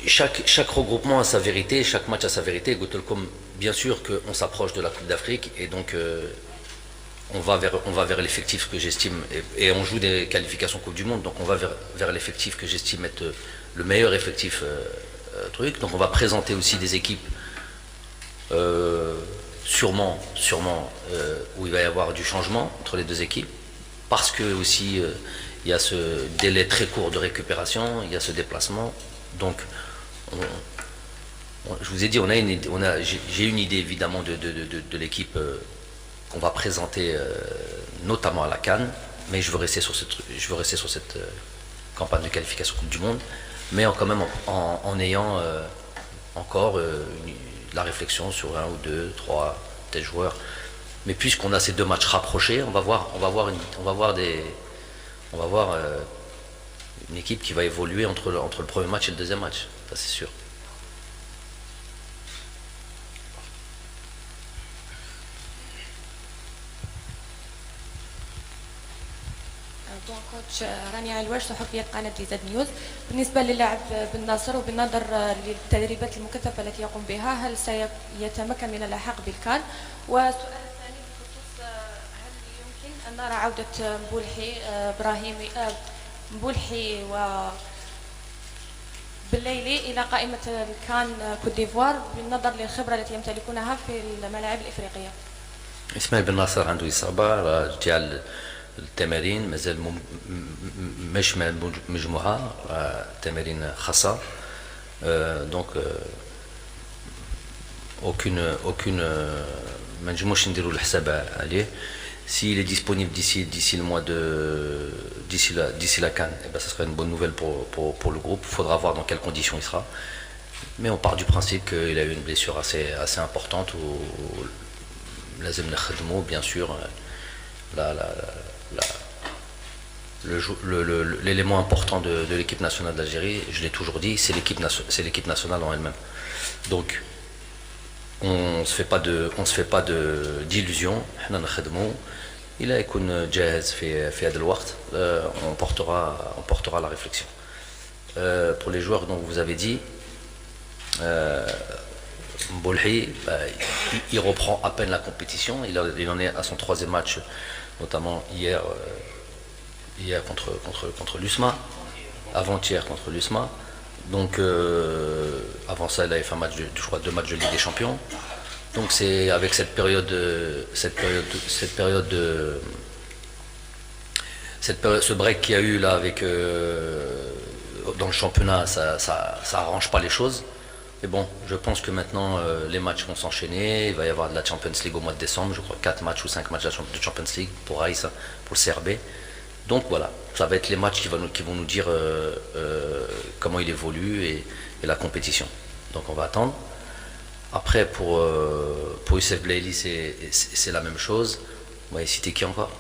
chaque regroupement a sa vérité, chaque match a sa vérité. Gotelcom, bien sûr qu'on s'approche de la Coupe d'Afrique et donc on va vers l'effectif que j'estime, et on joue des qualifications Coupe du Monde, donc on va vers l'effectif que j'estime être le meilleur effectif truc. Donc on va présenter aussi des équipes sûrement où il va y avoir du changement entre les deux équipes, parce que aussi il y a ce délai très court de récupération, il y a ce déplacement. Donc je vous ai dit, j'ai une idée évidemment de l'équipe qu'on va présenter notamment à la CAN, mais je veux rester sur cette campagne de qualification Coupe du Monde, mais quand même en ayant encore la réflexion sur un ou deux, trois peut-être joueurs. Mais puisqu'on a ces deux matchs rapprochés, on va voir une équipe qui va évoluer entre le premier match et le deuxième match, ça c'est sûr. كوتش رانيا علواش صحفية قناة زد نيوز. بالنسبة للاعب بن ناصر وبالنظر للتدريبات المكثفة التي يقوم بها، هل سيتمكن من اللحاق بالكان؟ والسؤال الثاني بخصوص هل يمكن أن نرى عودة مبولحي بالليلي إلى قائمة الكان كوت ديفوار بالنظر للخبرة التي يمتلكونها في الملاعب الإفريقية؟ إسماعيل بن ناصر عنده إصابة جعل التمارين مازال مش مجموعة تمارين خاصة دونك aucune ما نجموش نديروا الحساب عليه. S'il est disponible d'ici le mois d'ici la CAN, eh ben, ça sera une bonne nouvelle pour le groupe. Il faudra voir dans quelles conditions il sera. Mais on part du principe qu'il a eu une blessure assez importante où لازم نخدمه bien sûr. L'élément important de l'équipe nationale d'Algérie, je l'ai toujours dit, c'est l'équipe nationale en elle-même. Donc on se fait pas d'illusions. Il a يكون جاهز في هذا الوقت. On portera la réflexion. Pour les joueurs dont vous avez dit, Mbolhi, il reprend à peine la compétition. Il en est à son troisième match, notamment hier contre l'USMA, avant-hier contre l'USMA. Donc avant ça, il avait fait deux matchs de Ligue des Champions. Donc c'est avec cette période, ce break qu'il y a eu là avec dans le championnat, ça arrange pas les choses. Mais bon, je pense que maintenant les matchs vont s'enchaîner. Il va y avoir de la Champions League au mois de décembre, je crois 4 matchs ou 5 matchs de Champions League pour Aïssa, pour le CRB. Donc voilà, ça va être les matchs qui vont nous dire comment il évolue et la compétition. Donc on va attendre. Après pour Youssef Blaili, c'est la même chose. Vous m'avez cité qui encore?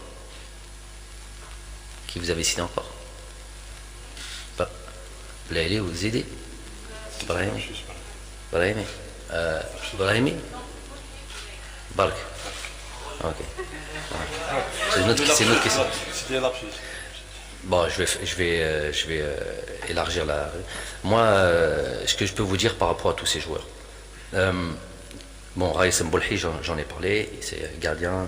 Qui vous avez cité encore? Blaili ou Zidi? Brahimi. Brahimi? Bark. Ok. C'est une autre question. Bon, je vais élargir la. Moi, ce que je peux vous dire par rapport à tous ces joueurs. Bon, Raïs Mbolhi, j'en ai parlé. C'est gardien,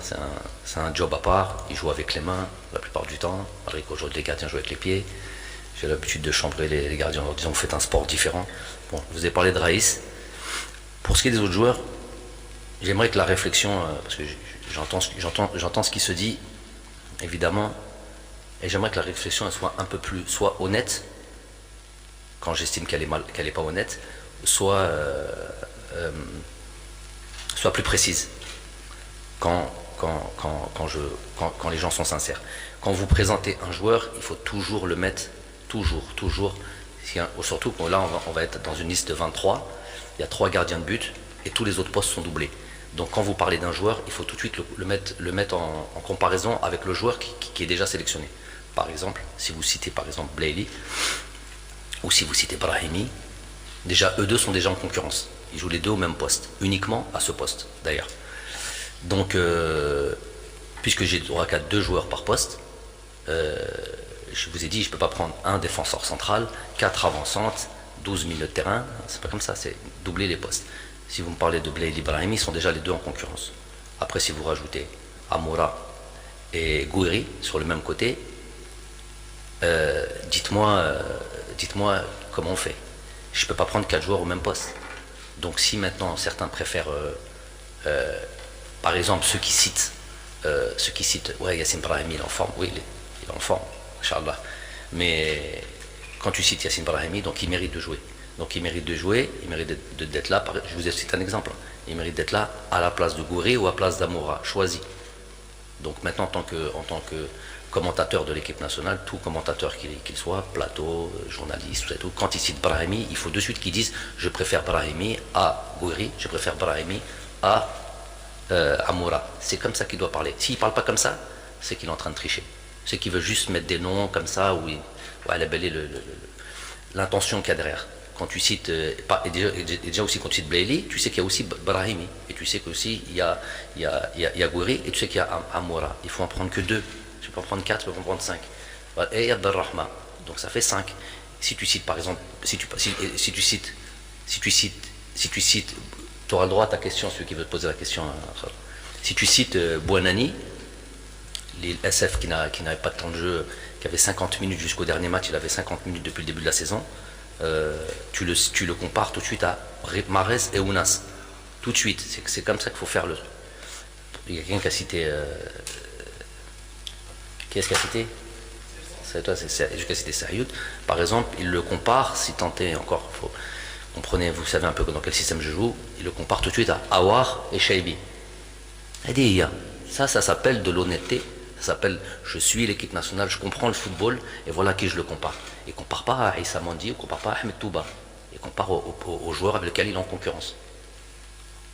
c'est un job à part. Il joue avec les mains la plupart du temps. Malgré qu'aujourd'hui les gardiens jouent avec les pieds. J'ai l'habitude de chambrer les gardiens en leur disant vous faites un sport différent. Bon, je vous ai parlé de Raïs. Pour ce qui est des autres joueurs, j'aimerais que la réflexion, parce que j'entends ce qui se dit, évidemment, et j'aimerais que la réflexion elle soit un peu plus, soit honnête, quand j'estime qu'elle est pas honnête, soit plus précise, quand les gens sont sincères. Quand vous présentez un joueur, il faut toujours le mettre, toujours, surtout que là on va être dans une liste de 23, il y a 3 gardiens de but et tous les autres postes sont doublés. Donc quand vous parlez d'un joueur, il faut tout de suite le mettre en comparaison avec le joueur qui est déjà sélectionné. Par exemple, si vous citez par exemple Blaili, ou si vous citez Brahimi, déjà eux deux sont déjà en concurrence. Ils jouent les deux au même poste, uniquement à ce poste d'ailleurs. Donc puisque j'ai droit qu'à 2 joueurs par poste, je vous ai dit je ne peux pas prendre un défenseur central, 4 avancantes, 12 milieux de terrain, c'est pas comme ça, c'est doubler les postes. Si vous me parlez de Blaili Brahimi, ils sont déjà les deux en concurrence. Après, si vous rajoutez Amoura et Gouiri sur le même côté, dites-moi comment on fait. Je ne peux pas prendre 4 joueurs au même poste. Donc si maintenant certains préfèrent, par exemple ceux qui citent, ouais, Yassine Brahimi, il est en forme, oui, il est en forme, Inch'Allah. Mais quand tu cites Yassine Brahimi, donc il mérite de jouer. Donc il mérite de jouer, il mérite d'être là. Je vous ai cité un exemple. Il mérite d'être là à la place de Gouiri ou à la place d'Amoura, choisi. Donc maintenant, en tant que commentateur de l'équipe nationale, tout commentateur qu'il soit, plateau, journaliste, tout, quand il cite Brahimi, il faut de suite qu'ils disent je préfère Brahimi à Gouiri, je préfère Brahimi à Amoura. C'est comme ça qu'il doit parler. S'il ne parle pas comme ça, c'est qu'il est en train de tricher. C'est qu'il veut juste mettre des noms comme ça, où elle a belle l'intention qu'il y a derrière. Quand tu cites, et déjà aussi quand tu cites Blaili, tu sais qu'il y a aussi Brahimi, et tu sais qu'aussi il y a Gouiri, et tu sais qu'il y a Amoura. Il faut en prendre que 2. Tu peux en prendre 4, tu peux en prendre 5. Et il y a Abdelrahman. Donc ça fait 5. Si tu cites par exemple, si tu cites, tu auras le droit à ta question, celui qui veut te poser la question. Si tu cites Bouanani, les SF qui n'avait pas de temps de jeu, qui avait 50 minutes jusqu'au dernier match, il avait 50 minutes depuis le début de la saison, tu le compares tout de suite à Mahrez et Ounas. Tout de suite. C'est comme ça qu'il faut faire le truc. Il y a quelqu'un qui a cité. Qui est-ce qui a cité? C'est toi, j'ai cité Sayoud. Par exemple, il le compare, si tant est encore, comprenez, vous savez un peu dans quel système je joue, il le compare tout de suite à Awar et Shaibi. Ça s'appelle de l'honnêteté. Ça s'appelle je suis l'équipe nationale, je comprends le football et voilà qui je le compare. Il ne compare pas à Issa Mandi, il ne compare pas à Ahmed Touba. Il compare aux joueurs avec lesquels il est en concurrence.